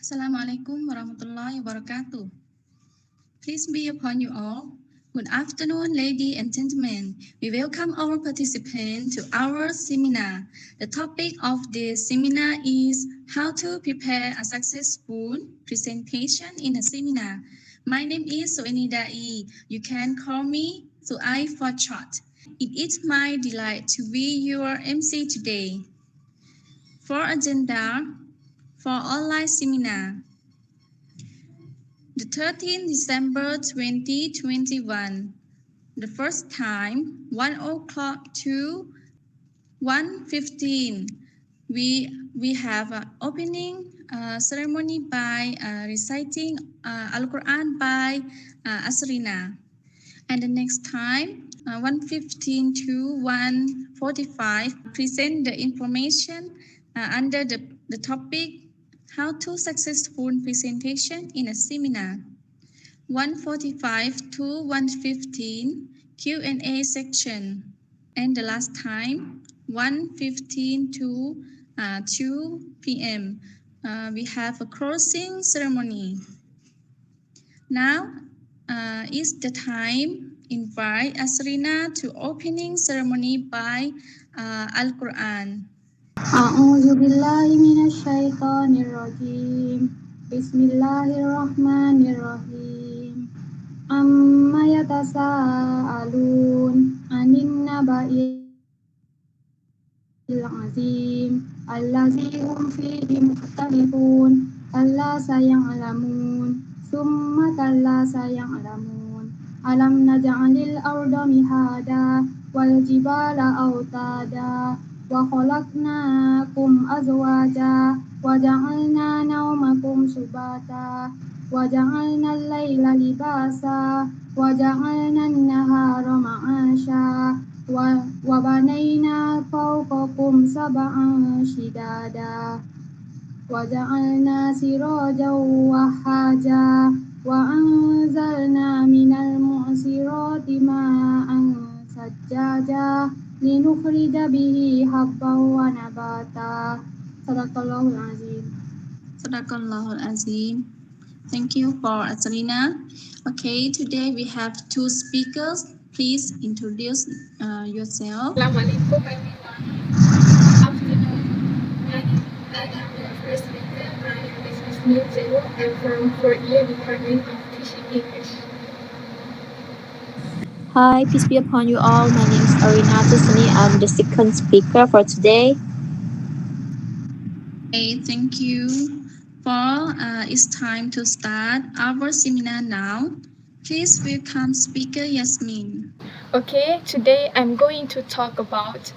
Assalamualaikum warahmatullahi wabarakatuh. Peace be upon you all. Good afternoon, ladies and gentlemen. We welcome our participants to our seminar. The topic of this seminar is how to prepare a successful presentation in a seminar. My name is Soeni Dai. You can call me Suai for short. It is my delight to be your MC today. For agenda for online seminar. The 13th December 2021, the first time, 1 o'clock to 1:15. We have an opening ceremony by reciting Al-Quran by Asrina. And the next time, 1:15 to 1:45, present the information under the topic how to successful presentation in a seminar. 1:45 to 1:15 Q&A section. And the last time 1:15 to 2 p.m. We have a closing ceremony. Now is the time invite Asrina to opening ceremony by Al-Quran. A'udzu billahi minasyaitonir rajim. Bismillahirrahmanirrahim. Amma yatasaalun 'anin naba'il azim allazi hum fihi mukhtalifun. Kalla saya'lamun. Summa kalla saya'lamun. Alam naj'alil arda mihada wal jibala autada wa khalaqnakum azwaja wa ja'alna nawmakum subata wa ja'alna al-laila libasa wa ja'alna an-nahara ma'asha wa banayna fawqakum sab'an shidada wa ja'alna sirajan wahaja wa anzalna minal mu'sirati ma'an sajjaja linukhrija bihi habban wa nabata. Sadaqallahul azim. Sadaqallahul azim. Thank you for Asrina. Okay, today we have two speakers. Please introduce yourself. Assalamualaikum everyone. Afternoon. My name is Ada. I'm the first speaker. My name is Ismail Zero. I'm from 4th year Department of Teaching English. Hi, peace be upon you all. My name is Arina Tisani. I'm the second speaker for today. Okay, thank you. For it's time to start our seminar now. Please welcome speaker Yasmin. Okay, today I'm going to talk about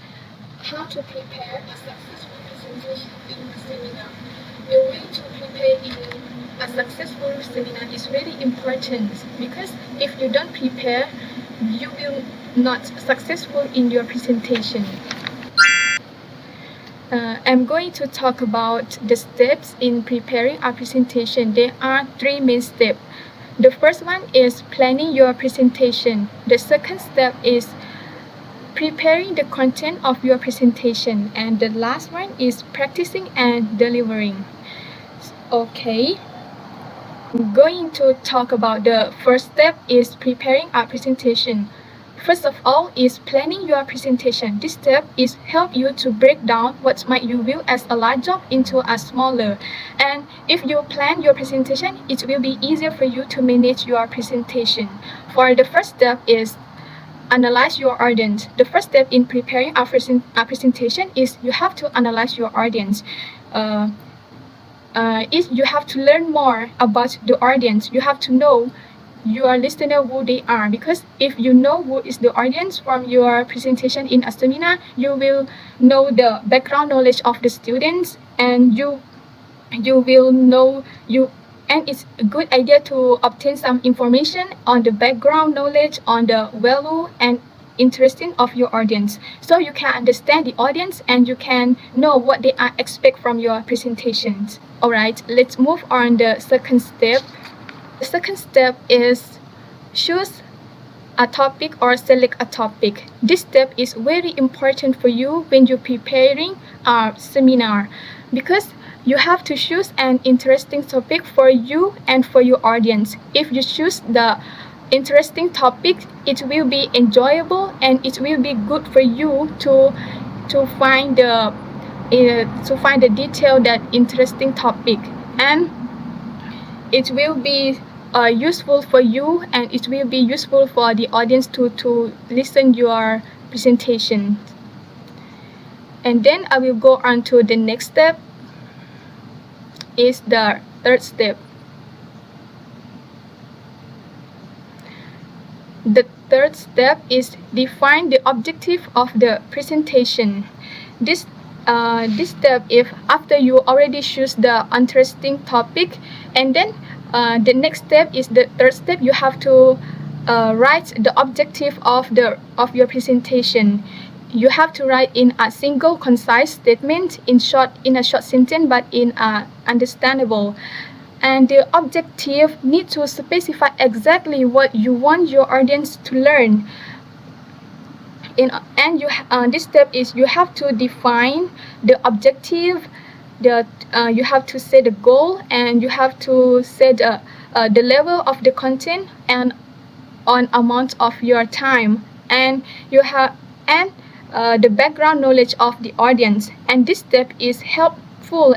how to prepare a successful presentation in a seminar. The way to prepare in a successful seminar is really important because if you don't prepare, you will not successful in your presentation. I'm going to talk about the steps in preparing a presentation. There are 3 main steps. The first one is planning your presentation. The second step is preparing the content of your presentation. And the last one is practicing and delivering. Okay. I'm going to talk about the first step is preparing a presentation. First of all is planning your presentation. This step is help you to break down what might you view as a large job into a smaller. And if you plan your presentation, it will be easier for you to manage your presentation. For the first step is analyze your audience. The first step in preparing a presentation is you have to analyze your audience. Is you have to learn more about the audience. You have to know your listener who they are, because if you know who is the audience from your presentation in a seminar, you will know the background knowledge of the students, and you will know and it's a good idea to obtain some information on the background knowledge, on the value and interesting of your audience, so you can understand the audience and you can know what they are expect from your presentations. All right, let's move on the second step. The second step is choose a topic or select a topic. This step is very important for you when you're preparing a seminar, because you have to choose an interesting topic for you and for your audience. If you choose the interesting topic, it will be enjoyable and it will be good for you to find the detail that interesting topic, and it will be useful for you and it will be useful for the audience to listen your presentation. And then I will go on to the next step, is the third step. The third step is define the objective of the presentation. This step, if after you already choose the interesting topic, and then the next step is the third step. You have to write the objective of your presentation. You have to write in a single concise statement, in a short sentence, but in understandable. And the objective need to specify exactly what you want your audience to learn. This step is you have to define the objective. You have to set the goal, and you have to set the level of the content and on amount of your time, and the background knowledge of the audience. And this step is helpful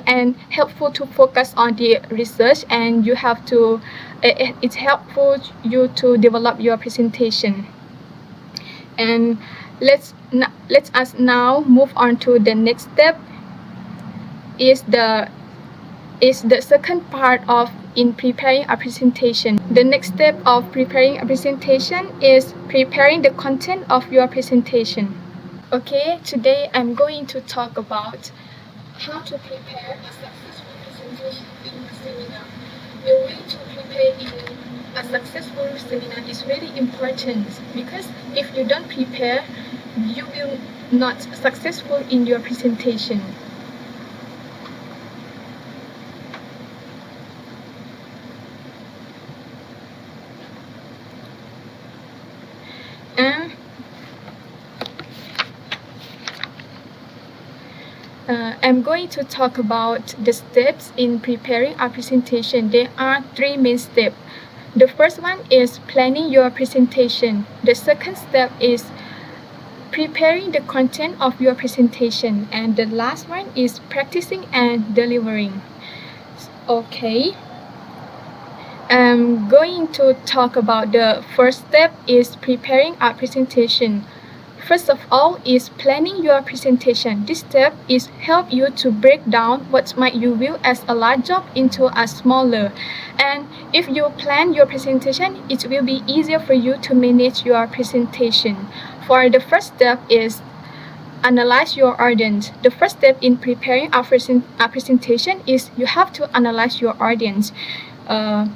to focus on the research, and you have to it's helpful you to develop your presentation. And let us now move on to the next step, is the second part of in preparing a presentation. The next step of preparing a presentation is preparing the content of your presentation. Okay, today I'm going to talk about how to prepare a successful presentation in a seminar. The way to prepare in a successful seminar is really important, because if you don't prepare, you will not successful in your presentation. And I'm going to talk about the steps in preparing a presentation. There are three main steps. The first one is planning your presentation. The second step is preparing the content of your presentation. And the last one is practicing and delivering. Okay. I'm going to talk about the first step, is preparing a presentation. First of all is planning your presentation. This step is help you to break down what might you view as a large job into a smaller. And if you plan your presentation, it will be easier for you to manage your presentation. For the first step is analyze your audience. The first step in preparing a presentation is you have to analyze your audience. You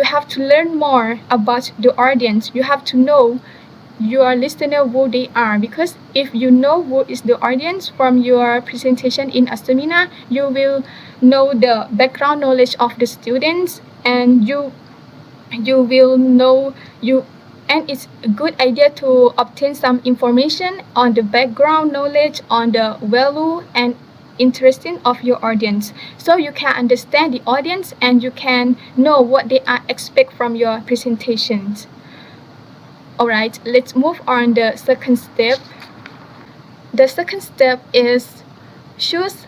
have to learn more about the audience. You have to know your listener who they are, because if you know who is the audience from your presentation in a seminar, you will know the background knowledge of the students, and you will know and it's a good idea to obtain some information on the background knowledge, on the value and interesting of your audience, so you can understand the audience and you can know what they are expect from your presentations. Alright, let's move on the second step. The second step is choose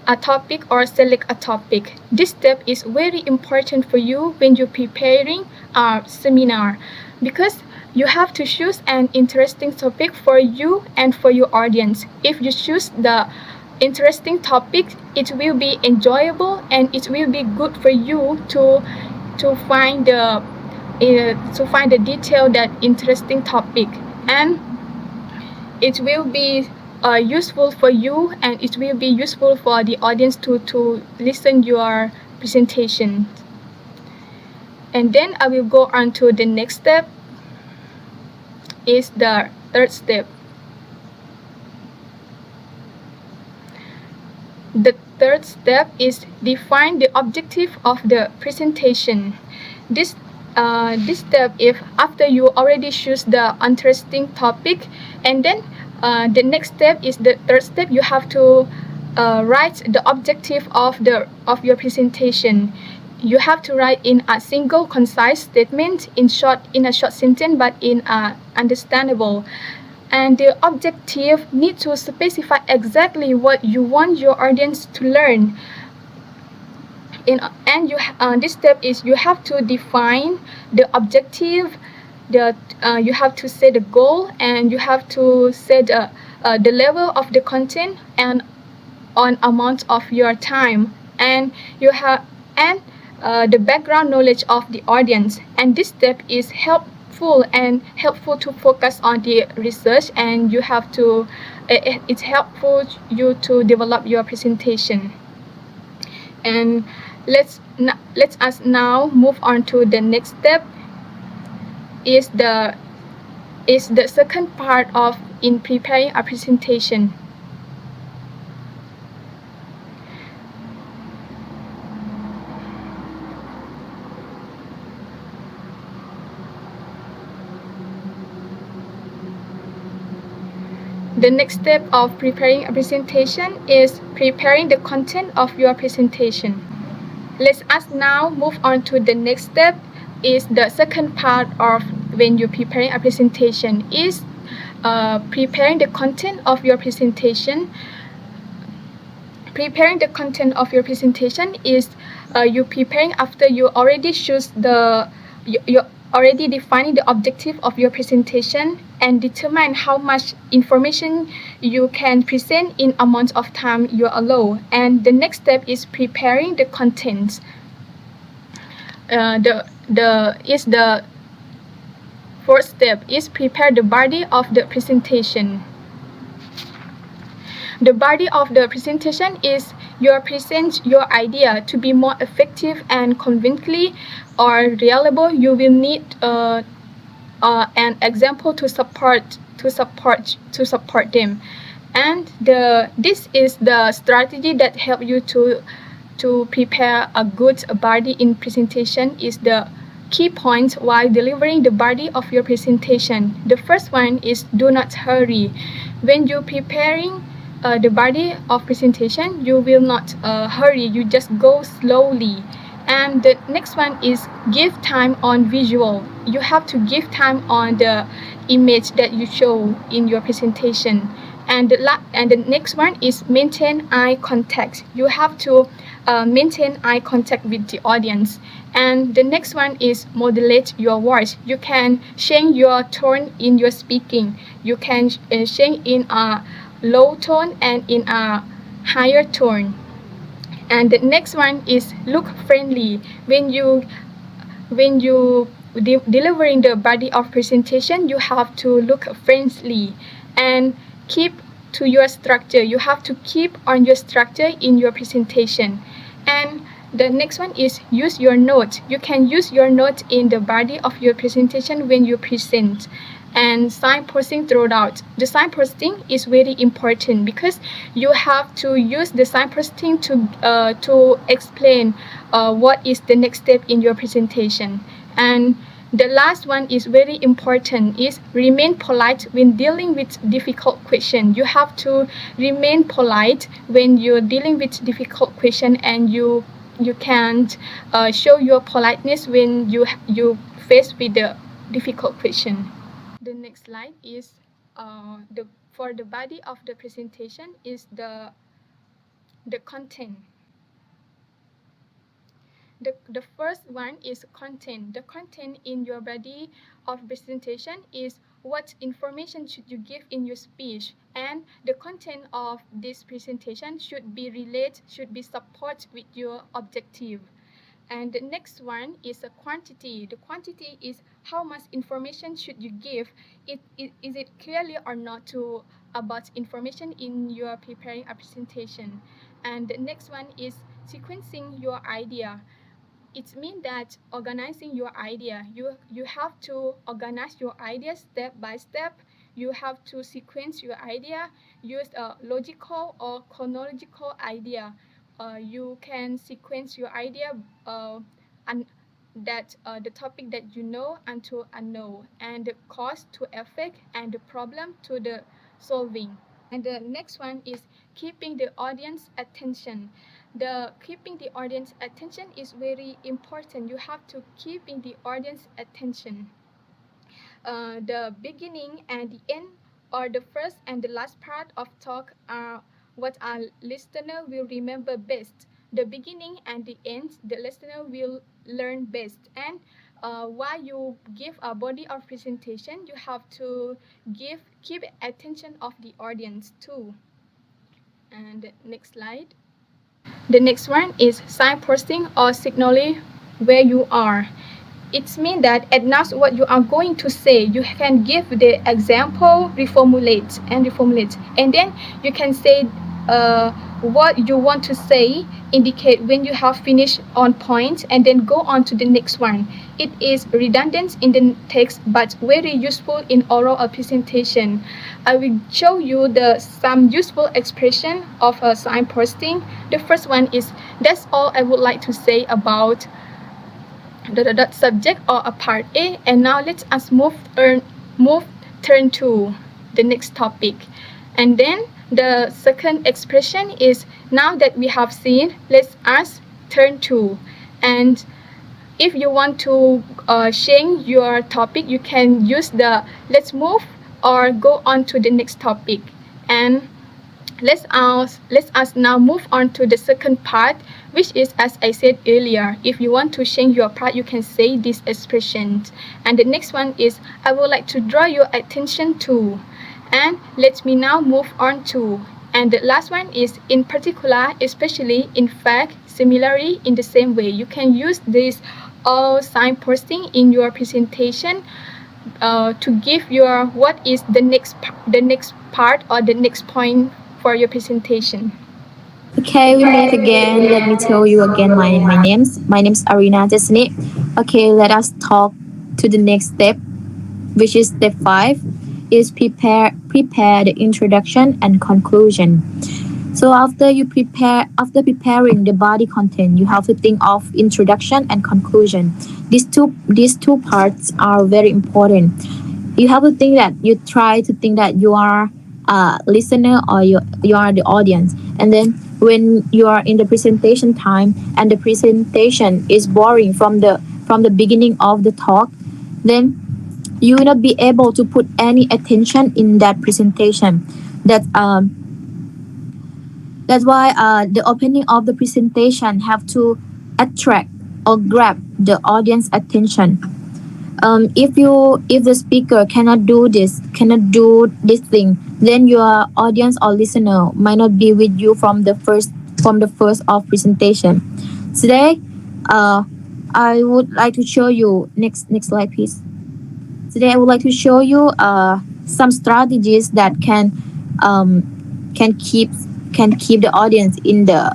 a topic or select a topic. This step is very important for you when you're preparing a seminar, because you have to choose an interesting topic for you and for your audience. If you choose the interesting topic, it will be enjoyable and it will be good for you to find the detail that interesting topic, and it will be useful for you and it will be useful for the audience to listen your presentation. And then I will go on to the next step, is the third step. The third step is define the objective of the presentation. This step, if after you already choose the interesting topic, and then the next step is the third step. You have to write the objective of your presentation. You have to write in a single concise statement, in a short sentence, but in understandable. And the objective need to specify exactly what you want your audience to learn. This step is you have to define the objective, you have to set the goal, and you have to set the level of the content and on amount of your time, and you have the background knowledge of the audience. And this step is helpful to focus on the research, and you have to it's helpful you to develop your presentation. And let's us now move on to the next step. Is the second part of in preparing a presentation. The next step of preparing a presentation is preparing the content of your presentation. Let us now move on to the next step. Is the second part of when you're preparing a presentation is preparing the content of your presentation. Preparing the content of your presentation is you preparing after you already choose you already defining the objective of your presentation and determine how much information you can present in amount of time you allow. And the next step is preparing the content. The fourth step is prepare the body of the presentation. The body of the presentation is you present your idea. To be more effective and convincingly or reliable, you will need an example to support them. And this is the strategy that help you to prepare a good body in presentation. Is the key points while delivering the body of your presentation. The first one is do not hurry. When you're preparing the body of presentation, you will not hurry, you just go slowly. And the next one is give time on visual. You have to give time on the image that you show in your presentation. And the next one is maintain eye contact. You have to maintain eye contact with the audience. And the next one is modulate your voice. You can change your tone in your speaking. You can change in a low tone and in a higher tone. And the next one is look friendly. When you delivering the body of presentation, you have to look friendly and keep to your structure. You have to keep on your structure in your presentation. And the next one is use your notes. You can use your notes in the body of your presentation when you present. And signposting throughout. The signposting is very important because you have to use the signposting to explain what is the next step in your presentation. And the last one is very important, is remain polite when dealing with difficult question. You have to remain polite when you're dealing with difficult question, and you can't show your politeness when you face with the difficult question. The next slide is for the body of the presentation is the content. The first one is content. The content in your body of presentation is what information should you give in your speech, and the content of this presentation should be support with your objective. And the next one is a quantity. The quantity is how much information should you give. Is it clearly or not about information in your preparing a presentation. And the next one is sequencing your idea. It means that organizing your idea. You have to organize your idea step by step. You have to sequence your idea, use a logical or chronological idea. You can sequence your idea and that the topic that you know and to unknown, and the cause to effect, and the problem to the solving. And the next one is keeping the audience attention. The keeping the audience attention is very important. You have to keep in the audience attention. The beginning and the end, or the first and the last part of talk, are what our listener will remember best. The beginning and the end, the listener will learn best. And while you give a body of presentation, you have to keep attention of the audience too. And next slide. The next one is signposting or signaling where you are. It means that announce what you are going to say. You can give the example, reformulate, and then you can say what you want to say, indicate when you have finished on point, and then go on to the next one. It is redundant in the text but very useful in oral presentation. I will show you some useful expression of signposting. The first one is, that's all I would like to say about the subject or a part A, and now let us turn to the next topic. And then the second expression is, now that we have seen, let us turn to. And if you want to change your topic, you can use the let's move or go on to the next topic. And let us now move on to the second part, which is, as I said earlier, if you want to change your part, you can say this expression. And the next one is, I would like to draw your attention to. And let me now move on to. And the last one is, in particular, especially, in fact, similarly, in the same way. You can use this all signposting in your presentation to give your what is the next part or the next point for your presentation. Okay, we meet again. Let me tell you again my name's Arina Desni. Okay, let us talk to the next step, which is step 5, is prepare the introduction and conclusion. So after preparing the body content, you have to think of introduction and conclusion. These two parts are very important. You have to think that you try to think that you are a listener or you are the audience, and then when you are in the presentation time and the presentation is boring from the beginning of the talk, then you will not be able to put any attention in that presentation. That's why the opening of the presentation have to attract or grab the audience attention. If the speaker cannot do this thing, then your audience or listener might not be with you from the first of presentation. Today, I would like to show you next slide, please. Today, I would like to show you some strategies that can keep the audience in the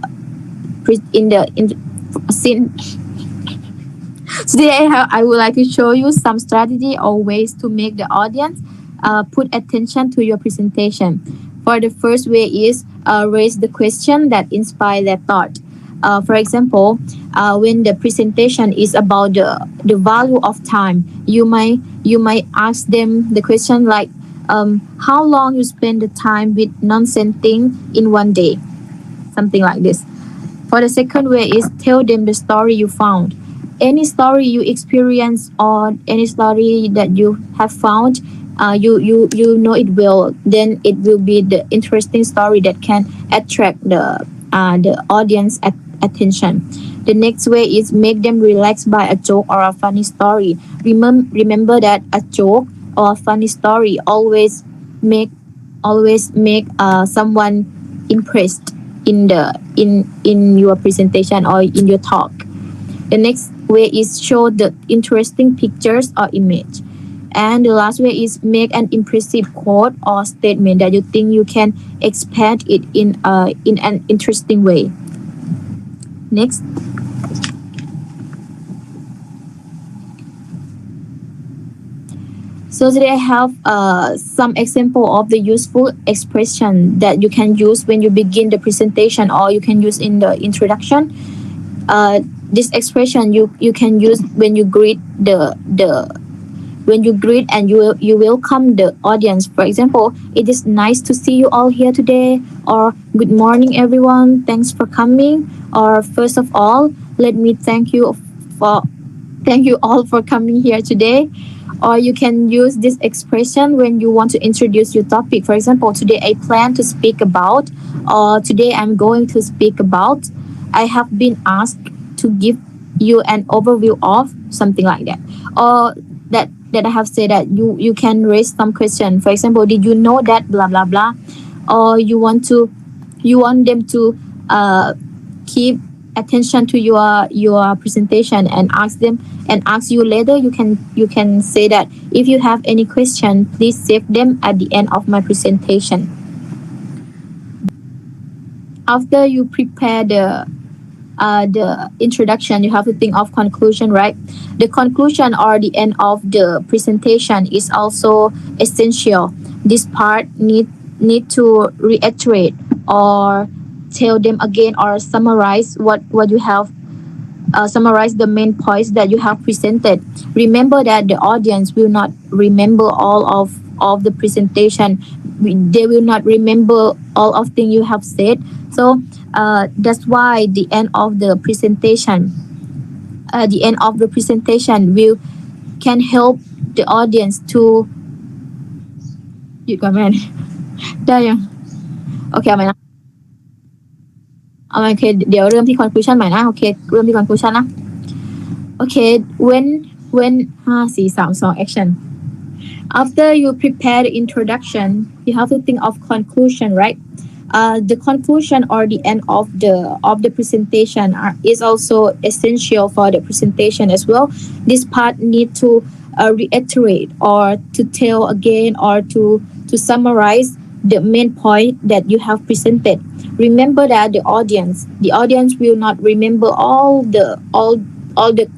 scene. Today, I would like to show you some strategy or ways to make the audience put attention to your presentation. For the first way is raise the question that inspire their thought. For example, when the presentation is about the value of time, you might ask them the question like, how long you spend the time with nonsense thing in one day, something like this. For the second way is tell them the story you found. Any story you experience or any story that you have found, you know it will. Then it will be the interesting story that can attract the audience attention. The next way is make them relax by a joke or a funny story. Remember that a joke or a funny story always make someone impressed in your presentation or in your talk. The next way is show the interesting pictures or image. And the last way is make an impressive quote or statement that you think you can expand it in an interesting way. Next. So today I have some example of the useful expression that you can use when you begin the presentation or you can use in the introduction. This expression you can use when you greet the when you greet and you welcome the audience. For example, it is nice to see you all here today, or good morning everyone, thanks for coming, or first of all, let me for thank you all for coming here today. Or you can use this expression when you want to introduce your topic. For example, today I plan to speak about, or today I'm going to speak about. I have been asked to give you an overview of something like that. Or that I have said that you can raise some question. For example, did you know that blah blah blah? Or you want them to keep attention to your presentation and ask you later. You can say that if you have any question, please save them at the end of my presentation. After you prepare the introduction, you have to think of conclusion, right? The conclusion or the end of the presentation is also essential. This part need to reiterate or tell them again or summarize what you have summarize the main points that you have presented. Remember that the audience will not remember all of the presentation. They will not remember all of things you have said. So that's why the end of the presentation will can help the audience to หยุดก่อนแม่ ได้ยังโอเคเอาใหม่นะโอเคเดี๋ยวเริ่มที่ conclusion ใหม่นะโอเคเริ่มที่ conclusion นะโอเค when 5 4 3 2 action. After you prepare the introduction, you have to think of conclusion, right? The conclusion or the end of the presentation is also essential for the presentation as well. This part need to reiterate or to tell again or to summarize the main point that you have presented. Remember that the audience will not remember all the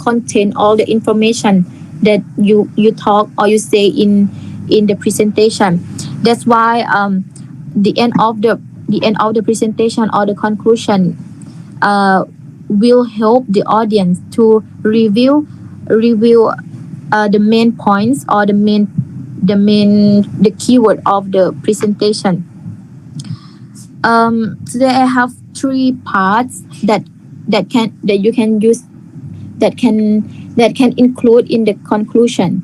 content, all the information that you talk or you say in the presentation. That's why the end of the presentation or the conclusion will help the audience to review the main points or the keyword of the presentation. Today I have 3 parts that you can use that can include in the conclusion.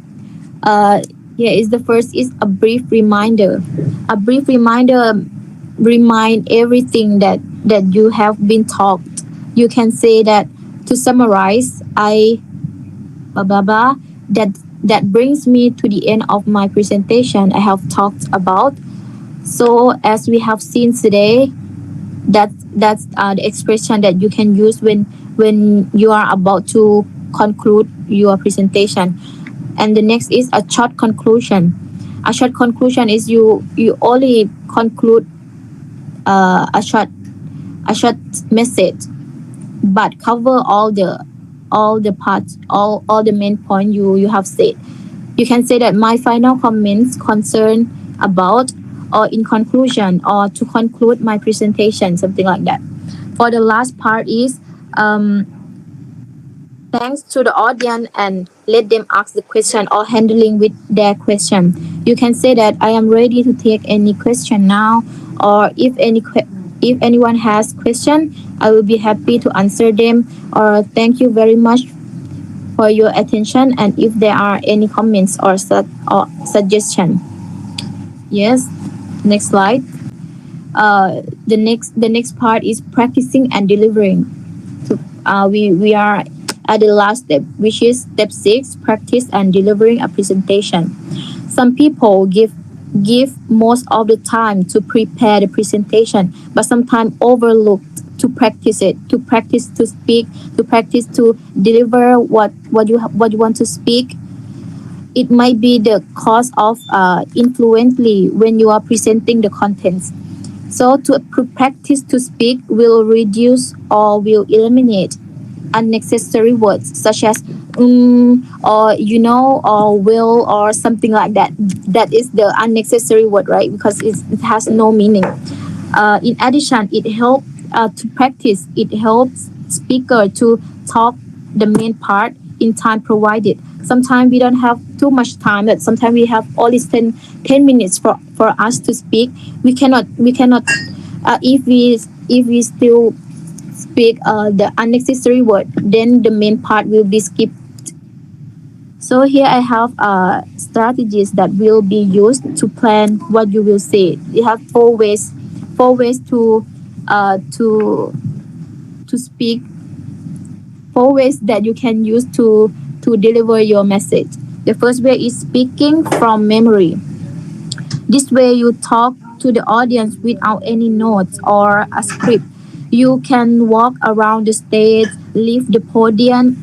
Here is the first is a brief reminder. A brief reminder remind everything that you have been taught. You can say that to summarize, blah blah blah, that brings me to the end of my presentation I have talked about. So as we have seen today, that's the expression that you can use when you are about to conclude your presentation. And the next is a short conclusion. A short conclusion is you only conclude a short message, but cover all the parts, all the main point you have said. You can say that my final comments concern about, or in conclusion, or to conclude my presentation, something like that. For the last part is thanks to the audience and let them ask the question or handling with their question. You can say that I am ready to take any question now, or if anyone has question, I will be happy to answer them, or thank you very much for your attention, and if there are any comments or suggestion. Yes, next slide. The next part is practicing and delivering. We are at the last step, which is step 6, practice and delivering a presentation. Some people give most of the time to prepare the presentation, but sometimes overlook to practice it, to practice to speak, to practice to deliver what you want to speak. It might be the cause of influently when you are presenting the contents. So to practice to speak will reduce or will eliminate unnecessary words such as or you know or will or something like that. That is the unnecessary word, right? Because it has no meaning. In addition, it helps to practice. It helps speaker to talk the main part in time provided. Sometimes we don't have too much time, that sometimes we have only 10 minutes for us to speak. We cannot if we still speak the unnecessary word, then the main part will be skipped. So here I have strategies that will be used to plan what you will say. You have four ways to speak, four ways that you can use to deliver your message. The first way is speaking from memory. This way you talk to the audience without any notes or a script. You can walk around the stage, leave the podium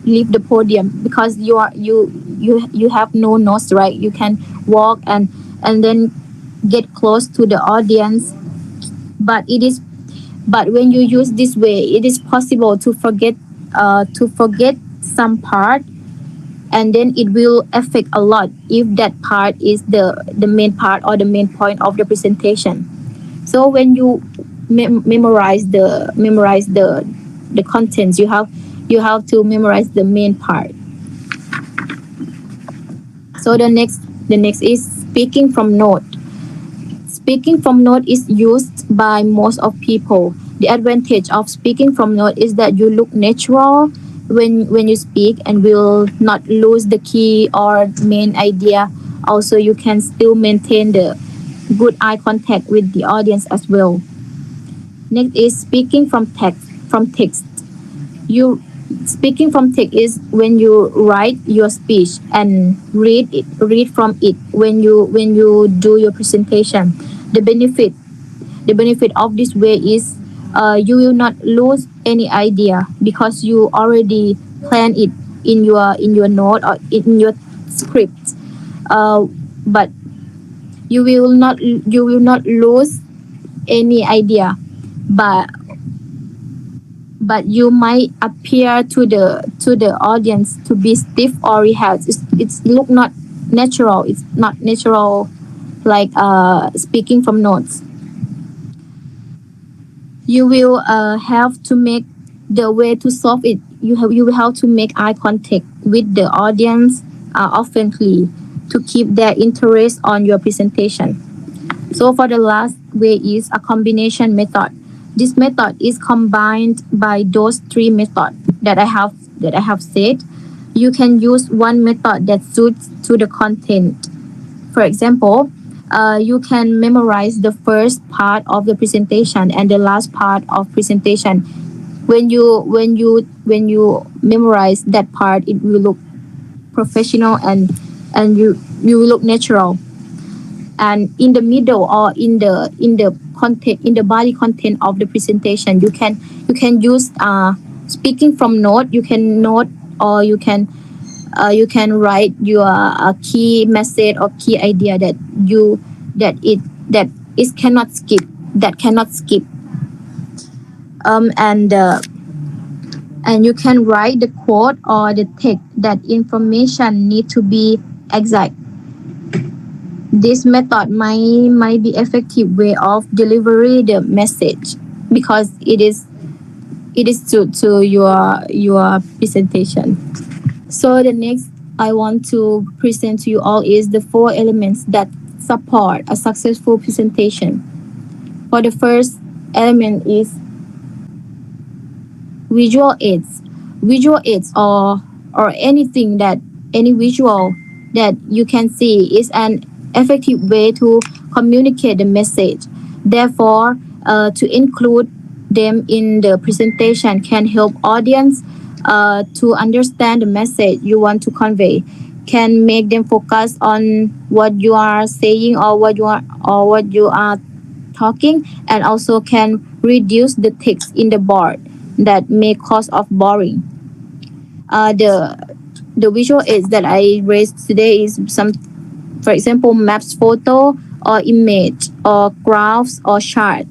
because you have no notes, right? You can walk and then get close to the audience. But when you use this way, it is possible to forget some part, and then it will affect a lot if that part is the main part or the main point of the presentation. So when you memorize the contents, you have to memorize the main part. So the next is speaking from note. Speaking from note is used by most of people. The advantage of speaking from note is that you look natural when you speak and will not lose the key or main idea. Also, you can still maintain the good eye contact with the audience as well. Next is speaking from text. You speaking from text is when you write your speech and read from it when you do your presentation. The benefit of this way is you will not lose any idea because you already plan it in your note or in your script. But you will not lose any idea, but you might appear to the audience to be stiff or rehearsed. It's look not natural. It's not natural like speaking from notes. You will have to make the way to solve it. You will have to make eye contact with the audience oftenly to keep their interest on your presentation. So for the last way is a combination method. This method is combined by those three methods that I have said. You can use one method that suits to the content. For example, you can memorize the first part of the presentation and the last part of presentation. When you memorize that part, it will look professional and you will look natural. And in the middle or in the body content of the presentation, you can use speaking from note. You can note or you can write your key message or key idea that cannot skip and you can write the quote or the text. That information need to be exact. This method might be effective way of delivery the message because it is to your presentation. So the next I want to present to you all is the four elements that support a successful presentation. For the first element is visual aids. Visual aids or any visual that you can see is an effective way to communicate the message. Therefore, to include them in the presentation can help audience to understand the message you want to convey, can make them focus on what you are saying or what you are talking, and also can reduce the text in the board that may cause of boring. The visual aids that I raised today is some, for example, maps, photo, or image, or graphs, or chart.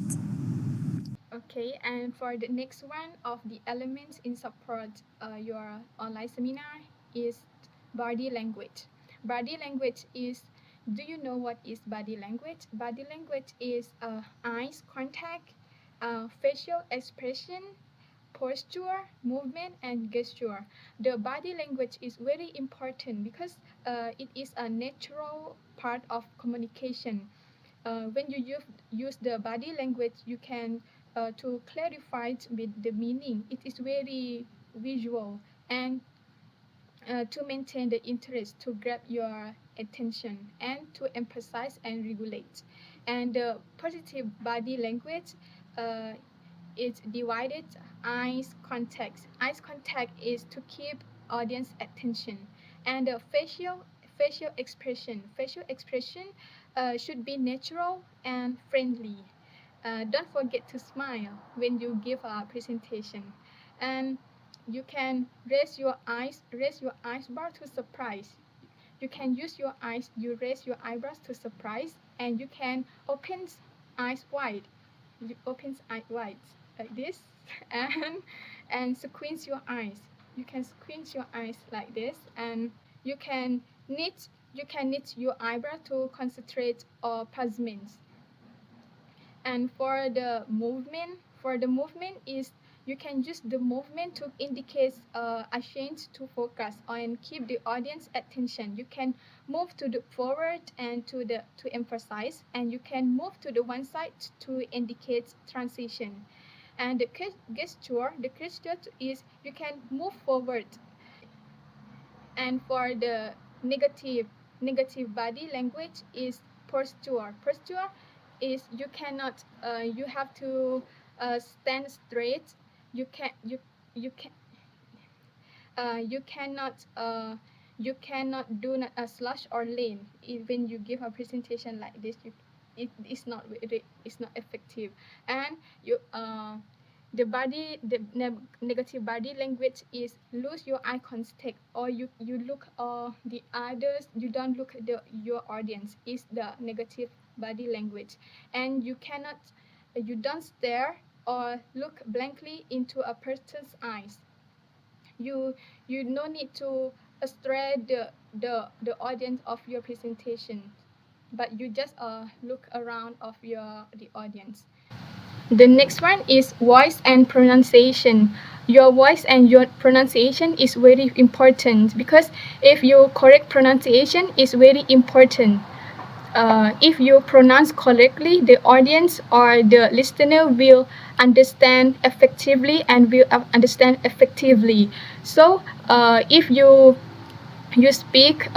Okay, and for the next one of the elements in support your online seminar is body language. Body language is, do you know what is body language? Body language is eyes contact, facial expression, posture, movement, and gesture. The body language is very important because it is a natural part of communication. When you use the body language, you can to clarify with the meaning. It is very visual and to maintain the interest, to grab your attention, and to emphasize and regulate. And the positive body language uh, is divided eyes contact. Eyes contact is to keep audience attention, and the facial expression. Facial expression should be natural and friendly. Don't forget to smile when you give a presentation, and you can raise your eyes bar to surprise. You can use your eyes, you raise your eyebrows to surprise, and you can open eyes wide. You open eyes wide like this, and squint your eyes. You can squint your eyes like this, and you can knit your eyebrow to concentrate or pause. And for the movement is you can use the movement to indicate a change to focus and keep the audience attention. You can move to the forward and to emphasize, and you can move to the one side to indicate transition. And the gesture is you can move forward. And for the negative body language is posture. Posture is you cannot you have to stand straight. You can you can you cannot you cannot do a slush or lean. When you give a presentation like this, it is not it's not effective. And you the negative body language is lose your eye contact, or you look the others, you don't look at your audience, is the negative body language. And you don't stare or look blankly into a person's eyes. You no need to stray the audience of your presentation, but you just look around of the audience. The next one is voice and pronunciation. Your voice and your pronunciation is very important, because if your correct pronunciation is very important. If you pronounce correctly, the audience or the listener will understand effectively and will understand effectively. So if you speak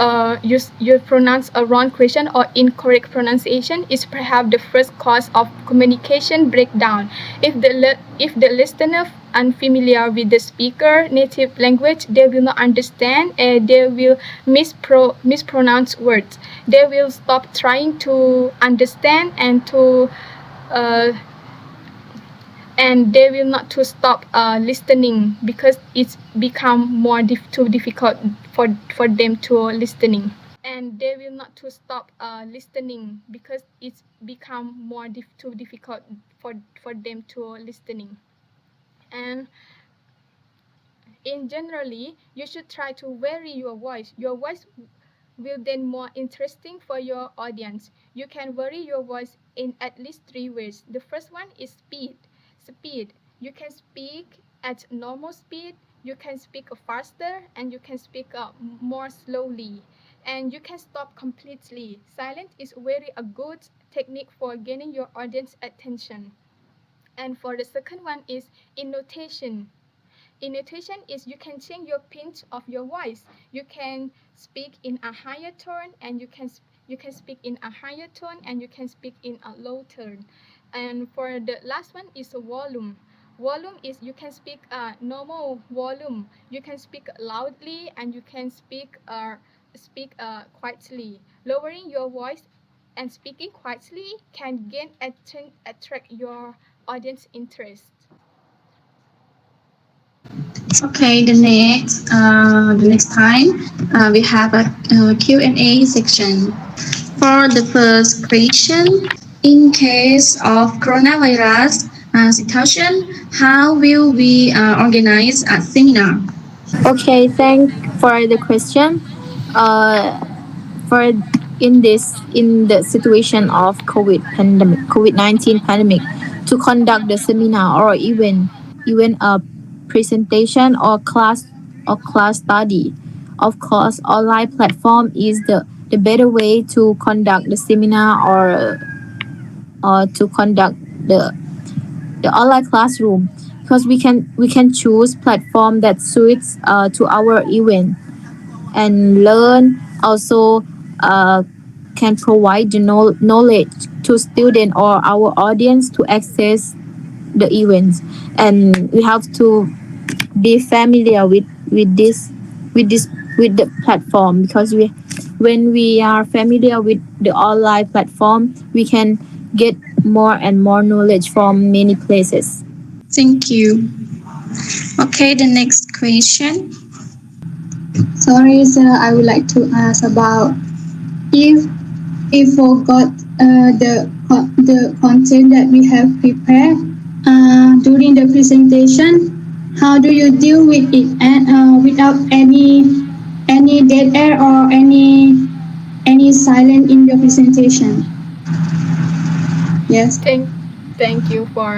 you pronounce a wrong question or incorrect pronunciation is perhaps the first cause of communication breakdown. If the listener unfamiliar with the speaker native language, they will not understand, and they will mispronounce words. They will stop trying to understand and they will not to stop listening, because it's become more too difficult for them to listening. And they will not to stop listening, because it's become more too difficult for them to listening. And in generally, you should try to vary your voice. Your voice will then more interesting for your audience. You can vary your voice in at least 3 ways. The first one is speed. You can speak at normal speed, you can speak faster, and you can speak more slowly, and you can stop completely. Silence is very a good technique for gaining your audience attention. And for the second one is intonation. Intonation is you can change your pitch of your voice. You can speak in a higher tone, and you can speak in a higher tone, and you can speak in a low tone. And for the last one is a volume. Volume is you can speak normal volume. You can speak loudly, and you can speak quietly. Lowering your voice and speaking quietly can attract your audience interest. Okay, the next time we have a Q&A section. For the first question, in case of coronavirus situation, how will we organize a seminar? Okay, thank for the question. For in the situation of COVID-19 pandemic, to conduct the seminar or even a presentation or class study. Of course, online platform is the better way to conduct the seminar or to conduct the online classroom, because we can choose platform that suits to our event, and learn also can provide the knowledge to student or our audience to access the events. And we have to be familiar with the platform, because when we are familiar with the online platform, we can get more and more knowledge from many places. Thank you. Okay, the next question. Sorry, sir. I would like to ask about if we forgot the content that we have prepared during the presentation. How do you deal with it and without any dead air or any silence in your presentation? Yes. Thank you for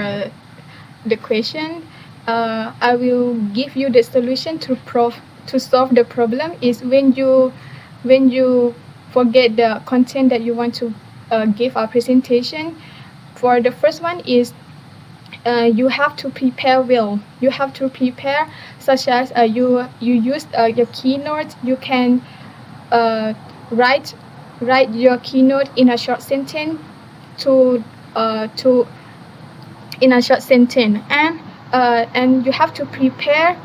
the question. I will give you the solution to solve the problem. Is when you forget the content that you want to give a presentation. For the first one is you have to prepare well. You have to prepare, such as you use your keynote. You can write your keynote in a short sentence in a short sentence, and you have to prepare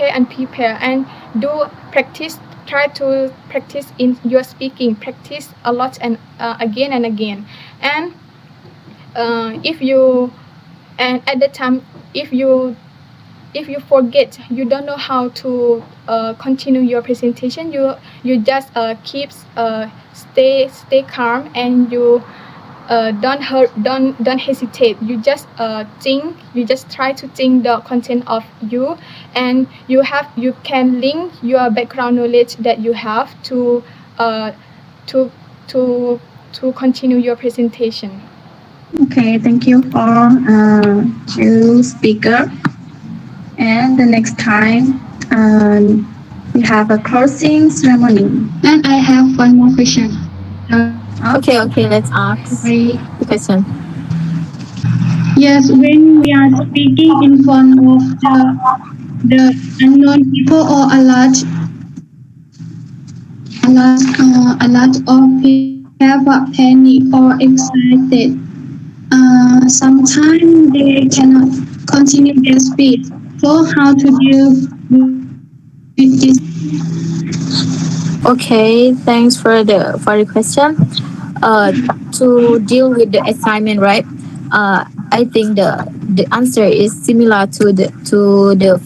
and do practice. Try to practice in your speaking. Practice a lot and again and again. And at the time, if you forget, you don't know how to continue your presentation, you just stay calm, and you don't hesitate. You just think. You just try to think the content of you, and you can link your background knowledge that you have to continue your presentation. Okay, thank you for two speaker. And the next time we have a closing ceremony. And I have one more question. Okay, let's ask the question. Yes, when we are speaking in front of the unknown people or a lot of people have a panic or excited. Sometimes they cannot continue their speech. So how to deal with this? Okay, thanks for the question. To deal with the assignment, right? I think the answer is similar to the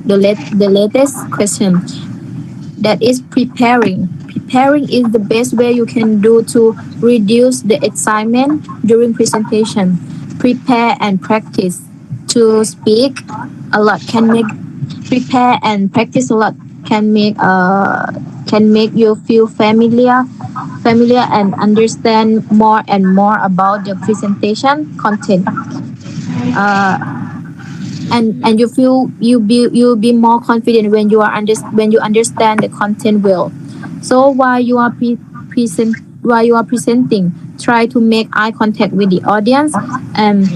latest question. That is preparing. Preparing is the best way you can do to reduce the excitement during presentation. Prepare and practice. To speak a lot prepare and practice a lot can make you feel familiar and understand more and more about the presentation content. And you'll be more confident when you understand the content well. So while you are presenting, try to make eye contact with the audience, and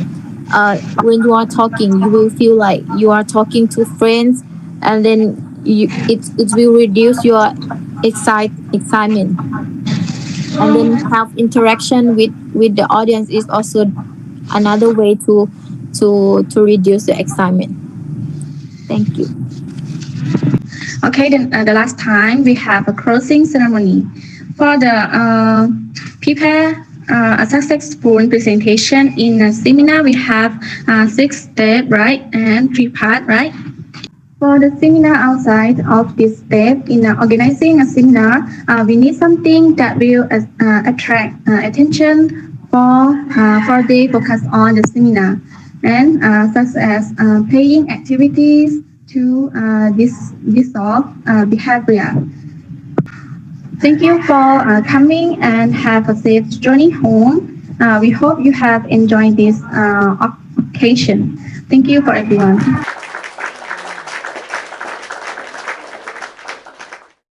when you are talking, you will feel like you are talking to friends, and then it will reduce your excitement. And then have interaction with the audience is also another way to reduce the excitement. Thank you. Okay, then the last time we have a closing ceremony. For the prepare a successful presentation in a seminar, we have 6 steps, right? And 3 parts, right? For the seminar outside of this step, in organizing a seminar, we need something that will attract attention for they focus on the seminar, and such as paying activities to dissolve behavior. Thank you for coming, and have a safe journey home. We hope you have enjoyed this occasion. Thank you for everyone.